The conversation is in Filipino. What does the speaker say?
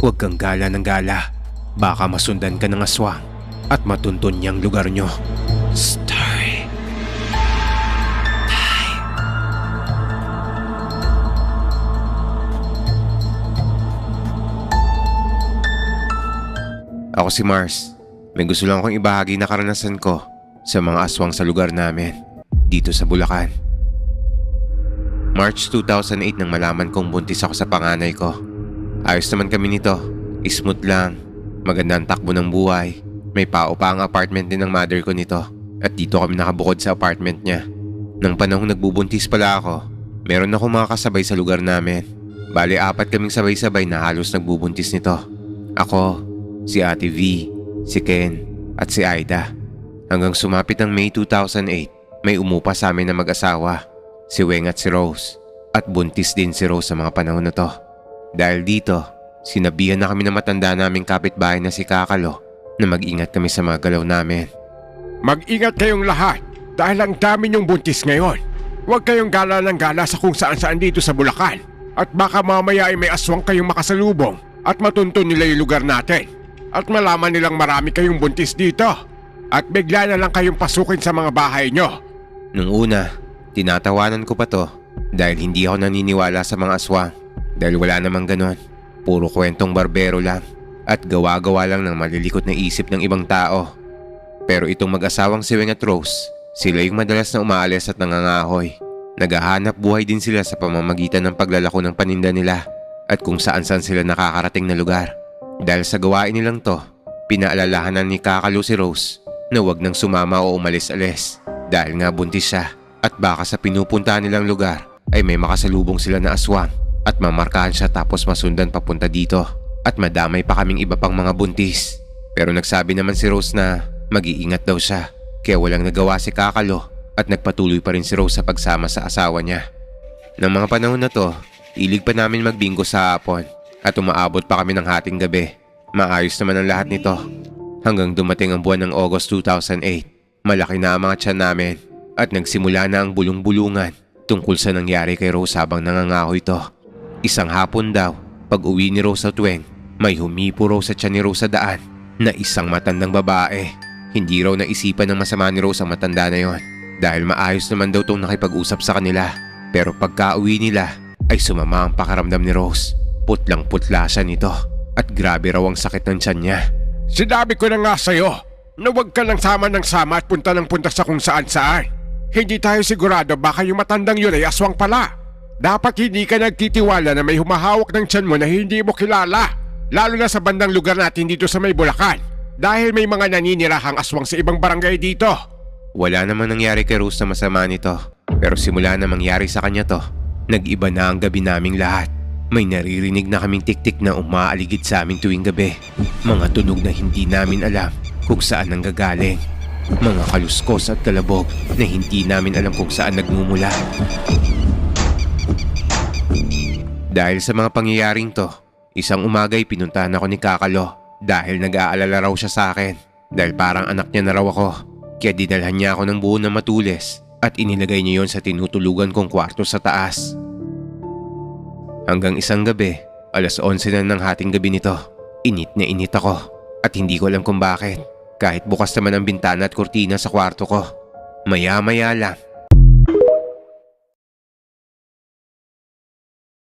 Huwag kang gala ng gala. Baka masundan ka ng aswang at matuntun niyang lugar nyo. Story time. Ako si Mars. May gusto lang akong ibahagi na karanasan ko sa mga aswang sa lugar namin dito sa Bulacan. March 2008 nang malaman kong buntis ako sa panganay ko. Ayos naman kami nito. Smooth lang. Maganda ang takbo ng buhay. May paupa ang apartment din ng mother ko nito. At dito kami nakabukod sa apartment niya. Nang panahong nagbubuntis pala ako, meron akong mga kasabay sa lugar namin. Bali 4 kaming sabay-sabay na halos nagbubuntis nito. Ako, si Ate V, si Ken, at si Aida. Hanggang sumapit ang May 2008, may umupa sa amin na mag-asawa. Si Weng at si Rose. At buntis din si Rose sa mga panahon na to. Dahil dito, sinabihan na kami na matanda naming kapitbahay na si Kakalo na mag-ingat kami sa mga galaw namin. Mag-ingat kayong lahat dahil ang dami niyong buntis ngayon. Huwag kayong gala ng gala sa kung saan-saan dito sa Bulacan. At baka mamaya ay may aswang kayong makasalubong at matuntun nila yung lugar natin. At malaman nilang marami kayong buntis dito. At bigla na lang kayong pasukin sa mga bahay nyo. Nung una, tinatawanan ko pa to dahil hindi ako naniniwala sa mga aswang. Dahil wala namang ganon. Puro kwentong barbero lang at gawa-gawa lang ng malilikot na isip ng ibang tao. Pero itong mag-asawang si Weng at Rose, sila yung madalas na umaalis at nangangahoy. Naghahanap buhay din sila sa pamamagitan ng paglalako ng paninda nila at kung saan-saan sila nakakarating na lugar. Dahil sa gawain nilang to, pinaalalahanan ni Kakalo si Rose na huwag nang sumama o umalis-alis dahil nga buntis siya at baka sa pinupuntahan nilang lugar ay may makasalubong sila na aswang at mamarkahan siya tapos masundan papunta dito at madamay pa kaming iba pang mga buntis. Pero nagsabi naman si Rose na mag-iingat daw siya kaya walang nagawa si Kakalo at nagpatuloy pa rin si Rose sa pagsama sa asawa niya. Nang mga panahon na to, ilig pa namin magbingo sa hapon at umaabot pa kami ng hating gabi. Maayos naman ang lahat nito hanggang dumating ang buwan ng August 2008. Malaki na ang mga tiyan namin at nagsimula na ang bulong-bulungan tungkol sa nangyari kay Rose habang nangangahoy ito. Isang hapon daw, pag uwi ni Rose at Weng, may humipo raw sa tiyan ni Rose sa daan na isang matandang babae. Hindi raw naisipan ng masama ni Rose ang matanda na yon dahil maayos naman daw itong nakipag-usap sa kanila. Pero pagka uwi nila ay sumama ang pakaramdam ni Rose. Putlang-putla siya nito at grabe raw ang sakit ng tiyan niya. Sinabi ko na nga sa'yo na huwag ka lang sama ng sama at punta ng punta sa kung saan-saan. Hindi tayo sigurado baka yung matandang yun ay aswang pala. Dapat hindi ka nagtitiwala na may humahawak ng tiyan mo na hindi mo kilala. Lalo na sa bandang lugar natin dito sa may Bulacan. Dahil may mga naninirahang aswang sa ibang barangay dito. Wala namang nangyari kay Rose na masama nito. Pero simula na mangyari sa kanya to, nag-iba na ang gabi naming lahat. May naririnig na kaming tiktik na umaaligid sa aming tuwing gabi. Mga tunog na hindi namin alam kung saan nanggagaling. Mga kaluskos at kalabog na hindi namin alam kung saan nagmumula. Dahil sa mga pangyayaring to, isang umaga'y pinuntahan ako ni Kakalo dahil nag-aalala raw siya sa akin dahil parang anak niya na raw ako. Kaya dinalhan niya ako ng buo na matulis at inilagay niya yon sa tinutulugan kong kwarto sa taas. Hanggang isang gabi, alas 11 na ng hating gabi nito, init na init ako at hindi ko alam kung bakit kahit bukas naman ang bintana at kurtina sa kwarto ko. Maya-maya lang